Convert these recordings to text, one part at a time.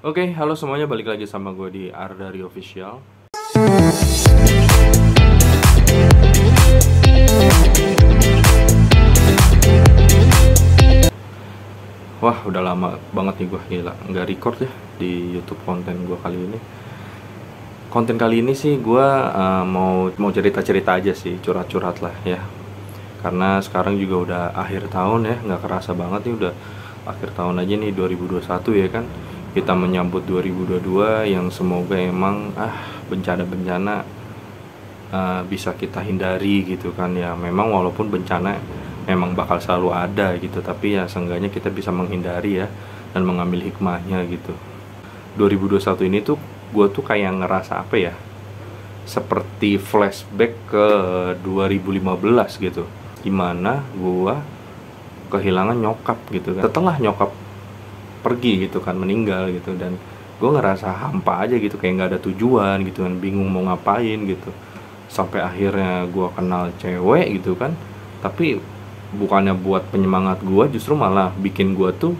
Oke, halo semuanya, balik lagi sama gue di Ardari Official. Wah, udah lama banget nih gue, gila, nggak record ya di YouTube konten gue kali ini. Konten kali ini sih gue mau cerita-cerita aja sih, curhat-curhat lah ya. Karena sekarang juga udah akhir tahun ya, nggak kerasa banget nih udah akhir tahun aja nih 2021 ya kan. Kita menyambut 2022 yang semoga emang bencana-bencana bisa kita hindari gitu kan ya. Memang walaupun bencana memang bakal selalu ada gitu, tapi ya seenggaknya kita bisa menghindari ya dan mengambil hikmahnya gitu. 2021 ini tuh gue tuh kayak ngerasa apa ya, seperti flashback ke 2015 gitu, gimana gue kehilangan nyokap gitu kan. Setelah nyokap pergi gitu kan, meninggal gitu, dan gue ngerasa hampa aja gitu, kayak nggak ada tujuan gitu kan, bingung mau ngapain gitu. Sampai akhirnya gue kenal cewek gitu kan, tapi bukannya buat penyemangat gue, justru malah bikin gue tuh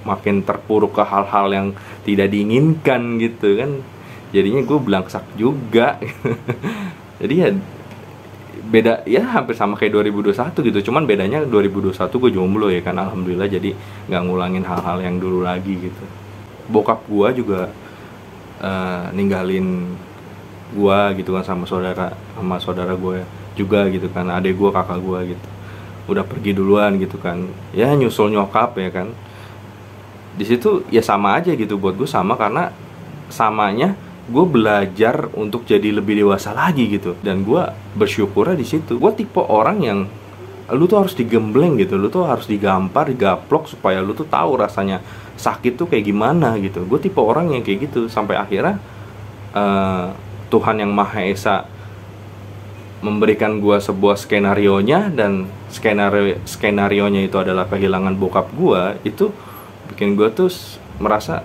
makin terpuruk ke hal-hal yang tidak diinginkan gitu kan. Jadinya gue belangsak juga. Jadi ya beda ya, hampir sama kayak 2021 gitu, cuman bedanya 2021 gue jomblo ya kan, alhamdulillah, jadi nggak ngulangin hal-hal yang dulu lagi gitu. Bokap gue juga ninggalin gue gitu kan, sama saudara gue juga gitu kan, adek gue, kakak gue gitu, udah pergi duluan gitu kan, ya nyusul nyokap ya kan. Di situ ya sama aja gitu buat gue, sama karena samanya gue belajar untuk jadi lebih dewasa lagi gitu. Dan gue bersyukurnya di situ. Gue tipe orang yang lu tuh harus digembleng gitu, lu tuh harus digampar, digaplok supaya lu tuh tahu rasanya sakit tuh kayak gimana gitu. Gue tipe orang yang kayak gitu, sampai akhirnya Tuhan Yang Maha Esa memberikan gue sebuah skenarionya, dan skenarionya itu adalah kehilangan bokap gue. Itu bikin gue tuh merasa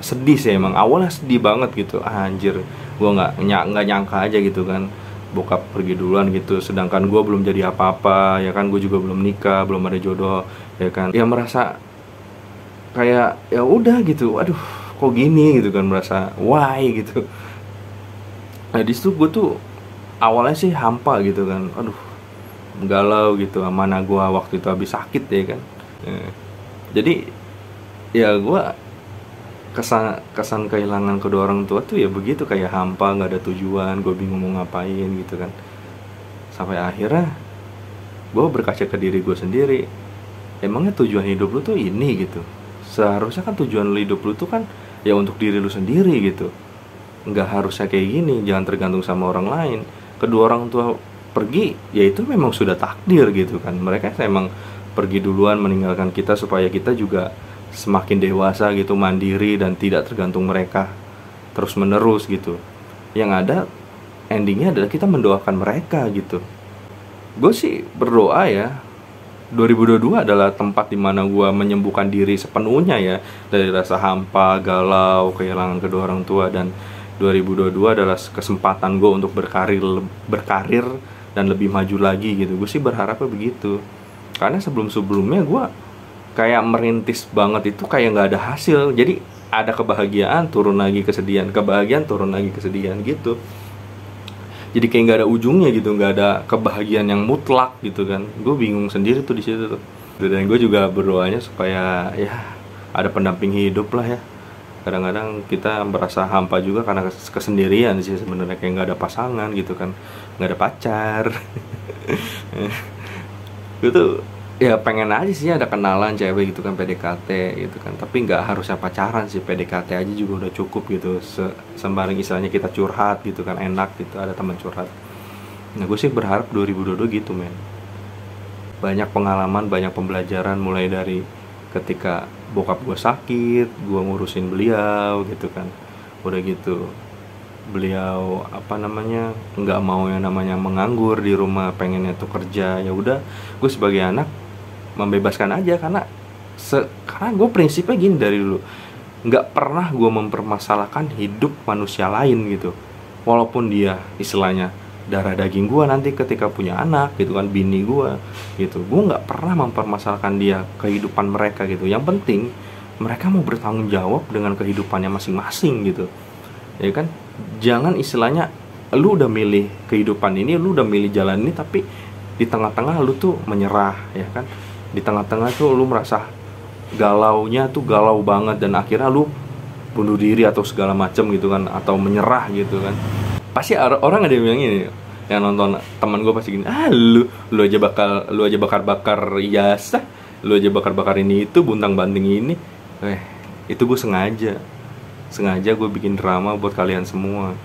sedih sih, emang awalnya sedih banget gitu. Anjir, gue nggak nyangka aja gitu kan, bokap pergi duluan gitu, sedangkan gue belum jadi apa-apa ya kan, gue juga belum nikah, belum ada jodoh ya kan. Ya merasa kayak ya udah gitu, aduh kok gini gitu kan, merasa why gitu. Nah disitu gue tuh awalnya sih hampa gitu kan, aduh galau gitu, mana gue waktu itu habis sakit ya kan. Jadi ya gue kesan kehilangan kedua orang tua tuh ya begitu, kayak hampa, nggak ada tujuan, gue bingung mau ngapain gitu kan. Sampai akhirnya gue berkaca ke diri gue sendiri, emangnya tujuan hidup lu tuh ini gitu. Seharusnya kan tujuan hidup lu tuh kan ya untuk diri lu sendiri gitu, nggak harusnya kayak gini, jangan tergantung sama orang lain. Kedua orang tua pergi ya itu memang sudah takdir gitu kan, mereka emang pergi duluan meninggalkan kita supaya kita juga semakin dewasa gitu, mandiri, dan tidak tergantung mereka terus menerus gitu. Yang ada endingnya adalah kita mendoakan mereka gitu. Gue sih berdoa ya 2022 adalah tempat dimana gue menyembuhkan diri sepenuhnya ya dari rasa hampa, galau, kehilangan kedua orang tua. Dan 2022 adalah kesempatan gue untuk berkarir dan lebih maju lagi gitu. Gue sih berharapnya begitu, karena sebelumnya gue kayak merintis banget itu, kayak nggak ada hasil. Jadi ada kebahagiaan, turun lagi kesedihan, kebahagiaan, turun lagi kesedihan gitu. Jadi kayak nggak ada ujungnya gitu, nggak ada kebahagiaan yang mutlak gitu kan. Gue bingung sendiri tuh di situ tuh. Dan gue juga berdoanya supaya ya ada pendamping hidup lah ya. Kadang-kadang kita merasa hampa juga karena kesendirian sih sebenarnya, kayak nggak ada pasangan gitu kan, nggak ada pacar. Itu ya pengen aja sih ada kenalan cewek gitu kan, PDKT gitu kan, tapi nggak harusnya pacaran sih, PDKT aja juga udah cukup gitu. Sembarang istilahnya kita curhat gitu kan, enak gitu, ada teman curhat. Nah gue sih berharap 2022 gitu men, banyak pengalaman, banyak pembelajaran, mulai dari ketika bokap gue sakit, gue ngurusin beliau gitu kan. Udah gitu beliau nggak mau yang namanya menganggur di rumah, pengennya tuh kerja. Ya udah, gue sebagai anak membebaskan aja, karena gue prinsipnya gini dari dulu, nggak pernah gue mempermasalahkan hidup manusia lain gitu, walaupun dia istilahnya darah daging gue nanti ketika punya anak gitu kan, bini gue gitu, gue nggak pernah mempermasalahkan dia, kehidupan mereka gitu. Yang penting mereka mau bertanggung jawab dengan kehidupannya masing-masing gitu, ya kan. Jangan istilahnya lu udah milih kehidupan ini, lu udah milih jalan ini, tapi di tengah-tengah lu tuh menyerah, ya kan. Di tengah-tengah tuh lu merasa galaunya tuh galau banget, dan akhirnya lu bunuh diri atau segala macam gitu kan, atau menyerah gitu kan. Pasti orang ada yang bilang ini, yang nonton teman gue pasti gini, lu aja bakar ijazah, lu aja bakar ini itu, buntang-banting ini. Itu gue sengaja gue bikin drama buat kalian semua.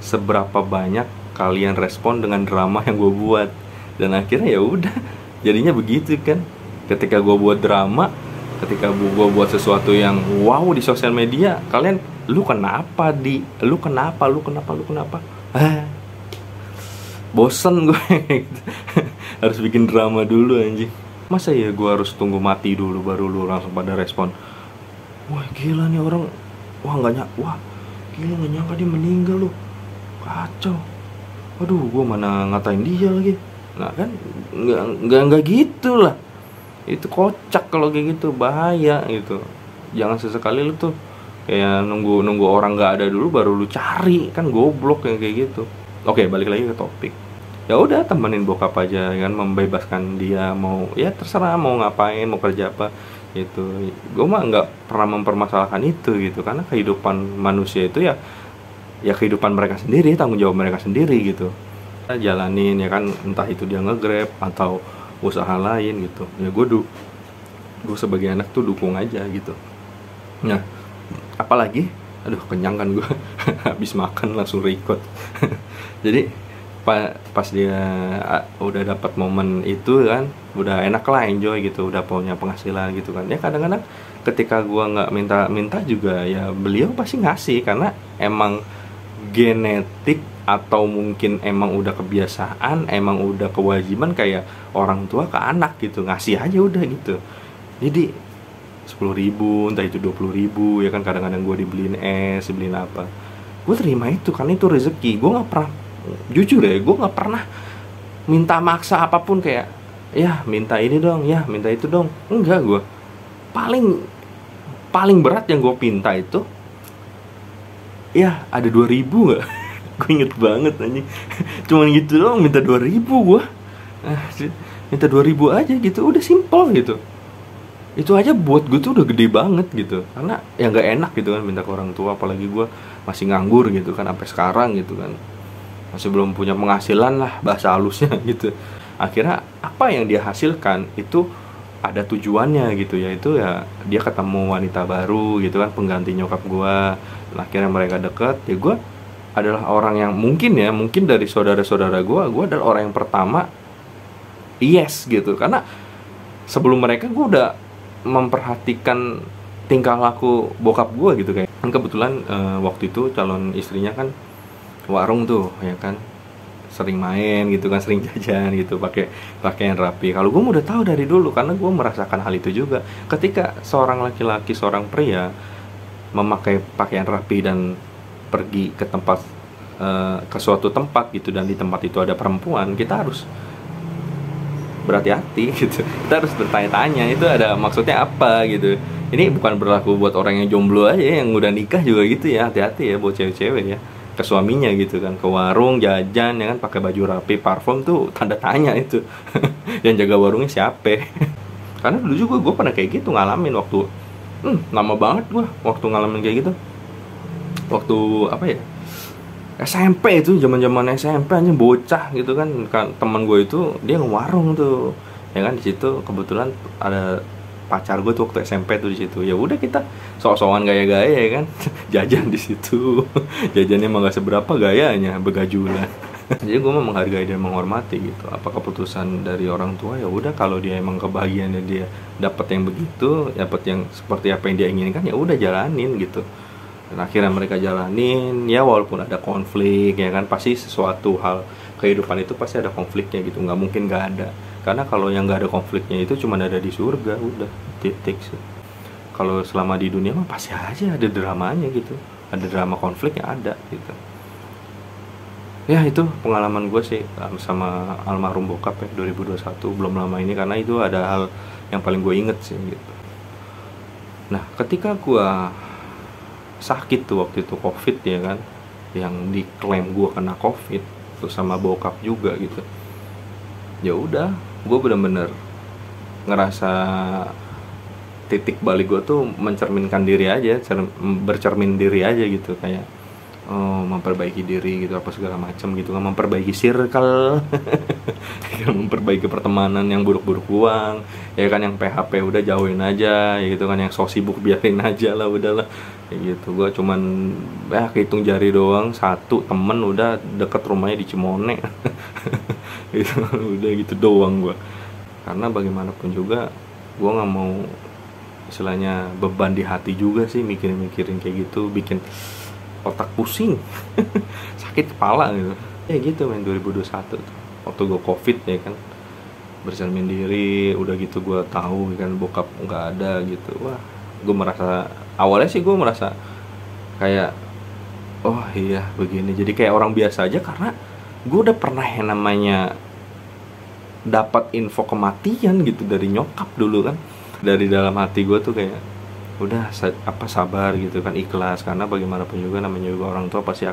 Seberapa banyak kalian respon dengan drama yang gue buat, dan akhirnya ya udah jadinya begitu kan. Ketika gue buat drama, ketika gue buat sesuatu yang wow di sosial media, kalian lu kenapa bosen gue harus bikin drama dulu anjing. Masa ya gue harus tunggu mati dulu baru lu langsung pada respon, wah gila nih orang, wah gila gak nyangka dia meninggal lu, kacau, aduh gue mana ngatain dia lagi. Nah kan nggak gitu lah, itu kocak kalau kayak gitu, bahaya gitu. Jangan sesekali lu tuh kayak nunggu orang nggak ada dulu baru lu cari, kan goblok yang kayak gitu. Oke, balik lagi ke topik. Ya udah, temenin bokap aja kan, membebaskan dia, mau ya terserah mau ngapain, mau kerja apa gitu. Gue mah nggak pernah mempermasalahkan itu gitu, karena kehidupan manusia itu ya kehidupan mereka sendiri, tanggung jawab mereka sendiri gitu. Kita jalanin ya kan, entah itu dia nge-grab atau usaha lain gitu. Ya gue sebagai anak tuh dukung aja gitu. Nah, apalagi aduh kenyang kan gue habis makan langsung record. Jadi pas dia udah dapat momen itu kan, udah enak lah, enjoy gitu, udah punya penghasilan gitu kan. Ya kadang-kadang ketika gue nggak minta juga ya beliau pasti ngasih, karena emang genetik atau mungkin emang udah kebiasaan, emang udah kewajiban kayak orang tua ke anak gitu, ngasih aja udah gitu. Jadi 10.000, entah itu 20.000 ya kan, kadang-kadang gue dibeliin es, dibeliin apa, gue terima itu karena itu rezeki. Gue nggak pernah, jujur ya, gue nggak pernah minta maksa apapun kayak ya minta ini dong, ya minta itu dong, enggak. Gue paling berat yang gue minta itu ya ada 2.000 nggak. Gue inget banget anjing, cuman gitu doang, minta 2.000 gue, minta 2.000 aja gitu, udah simple gitu. Itu aja buat gue tuh udah gede banget gitu, karena ya nggak enak gitu kan minta ke orang tua, apalagi gue masih nganggur gitu kan sampai sekarang gitu kan, masih belum punya penghasilan lah bahasa halusnya gitu. Akhirnya apa yang dia hasilkan itu ada tujuannya gitu, yaitu ya dia ketemu wanita baru gitu kan, pengganti nyokap gue. Akhirnya mereka deket, ya gue adalah orang yang mungkin dari saudara-saudara gue adalah orang yang pertama yes gitu, karena sebelum mereka gue udah memperhatikan tingkah laku bokap gue gitu. Kayak kebetulan waktu itu calon istrinya kan warung tuh ya kan, sering main gitu kan, sering jajan gitu, pakai pakaian rapi. Kalau gue udah tahu dari dulu, karena gue merasakan hal itu juga. Ketika seorang laki-laki, seorang pria memakai pakaian rapi dan pergi ke tempat ke suatu tempat gitu, dan di tempat itu ada perempuan, kita harus berhati-hati gitu. Kita harus bertanya-tanya itu ada maksudnya apa gitu. Ini bukan berlaku buat orang yang jomblo aja, yang udah nikah juga gitu ya. Hati-hati ya buat cewek-cewek ya, ke suaminya gitu kan, ke warung jajan ya kan, pakai baju rapi, parfum tuh tanda tanya itu. Yang jaga warungnya siapa? Karena dulu juga gue pernah kayak gitu, ngalamin waktu lama banget gue waktu ngalamin kayak gitu. Waktu apa ya, SMP itu, zaman SMP aja, bocah gitu kan. Teman gue itu dia ngewarung tuh ya kan, di situ kebetulan ada pacar gue tuh waktu SMP tuh di situ. Ya udah kita sok-sokan gaya-gaya ya kan, jajan di situ. Jajannya emang gak seberapa, gayanya begajulan. Jadi gue mau menghargai dan menghormati gitu apa keputusan dari orang tua. Ya udah, kalau dia emang kebahagiaannya dia dapat yang begitu, dapat yang seperti apa yang dia inginkan, ya udah jalanin gitu. Dan akhirnya mereka jalanin, ya walaupun ada konflik ya kan, pasti sesuatu hal kehidupan itu pasti ada konfliknya gitu, nggak mungkin nggak ada. Karena kalau yang nggak ada konfliknya itu cuma ada di surga, udah titik sih. Kalau selama di dunia mah pasti aja ada dramanya gitu, ada drama konflik yang ada gitu. Ya itu pengalaman gue sih sama almarhum bokap ya 2021, belum lama ini, karena itu ada hal yang paling gue inget sih gitu. Nah ketika gue sakit tuh waktu itu COVID ya kan, yang diklaim gue kena COVID terus sama bokap juga gitu, ya udah gue bener-bener ngerasa titik balik gue tuh mencerminkan diri aja, bercermin diri aja gitu, kayak memperbaiki diri gitu apa segala macam gitu kan, memperbaiki circle memperbaiki pertemanan yang buruk-buruk buang ya kan, yang PHP udah jauhin aja ya gitu kan, yang so sibuk biarin aja lah, udahlah kayak gitu. Gue cuman kehitung jari doang, satu temen udah deket rumahnya di Cimone gitu, udah gitu doang gue, karena bagaimanapun juga gue nggak mau istilahnya beban di hati juga sih, mikirin kayak gitu, bikin otak pusing sakit kepala gitu ya gitu men. 2021 tuh waktu gue COVID ya kan, bercermin diri udah gitu, gue tahu kan bokap nggak ada gitu. Wah gue merasa, awalnya sih gue merasa kayak oh iya begini, jadi kayak orang biasa aja, karena gue udah pernah yang namanya dapat info kematian gitu dari nyokap dulu kan. Dari dalam hati gue tuh kayak udah sabar gitu kan, ikhlas, karena bagaimanapun juga namanya juga orang tua pasti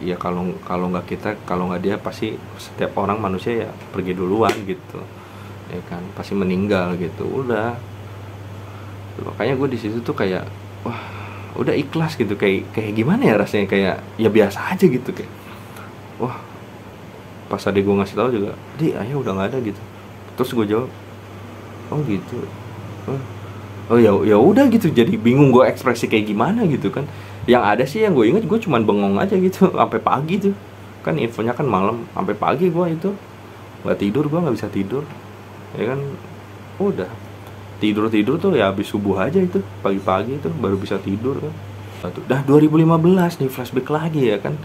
ya kalau nggak kita, kalau nggak dia, pasti setiap orang manusia ya pergi duluan gitu ya kan, pasti meninggal gitu. Udah makanya gue di situ tuh kayak wah udah ikhlas gitu, kayak gimana ya rasanya, kayak ya biasa aja gitu, kayak wah pas adik gue ngasih tahu juga, di ayah udah nggak ada gitu. Terus gue jawab oh gitu, oh ya udah gitu, jadi bingung gue ekspresi kayak gimana gitu kan. Yang ada sih yang gue inget, gue cuman bengong aja gitu sampai pagi tuh kan, infonya kan malam, sampai pagi gue itu nggak tidur, gue nggak bisa tidur ya kan. Udah tidur tuh ya habis subuh aja, itu pagi-pagi itu baru bisa tidur kan. Dah 2015 nih, flashback lagi ya kan.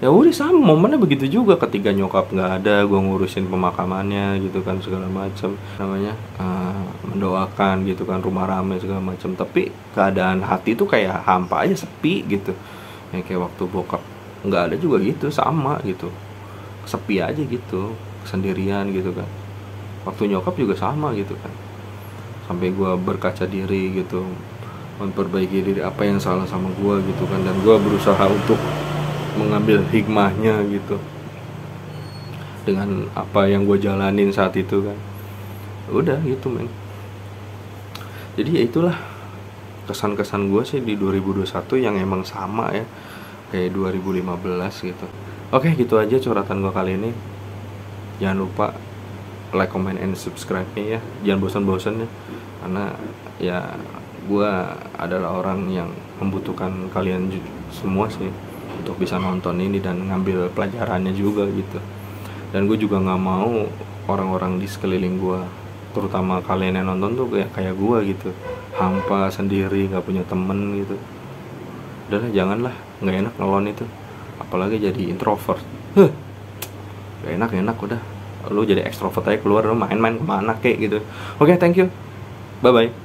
Ya udah sama momennya begitu juga, ketika nyokap nggak ada, gue ngurusin pemakamannya gitu kan, segala macam namanya, mendoakan gitu kan, rumah ramai segala macam. Tapi keadaan hati tuh kayak hampa aja, sepi gitu ya, kayak waktu bokap nggak ada juga gitu, sama gitu, sepi aja gitu, sendirian gitu kan. Waktu nyokap juga sama gitu kan, sampai gue berkaca diri gitu, memperbaiki diri, apa yang salah sama gue gitu kan, dan gue berusaha untuk mengambil hikmahnya gitu dengan apa yang gue jalanin saat itu kan. Udah gitu men. Jadi ya itulah kesan-kesan gue sih di 2021 yang emang sama ya kayak 2015 gitu. Oke gitu aja curhatan gue kali ini. Jangan lupa like, comment, and subscribe nya ya. Jangan bosan-bosan ya, karena ya gue adalah orang yang membutuhkan kalian semua sih untuk bisa nonton ini dan ngambil pelajarannya juga gitu. Dan gue juga nggak mau orang-orang di sekeliling gue, terutama kalian yang nonton tuh kayak gue gitu, hampa sendiri, nggak punya temen gitu. Udahlah janganlah, nggak enak ngelon itu, apalagi jadi introvert. Gak enak udah, lu jadi extrovert aja, keluar lu main-main kemana kayak gitu. Oke, thank you, bye bye.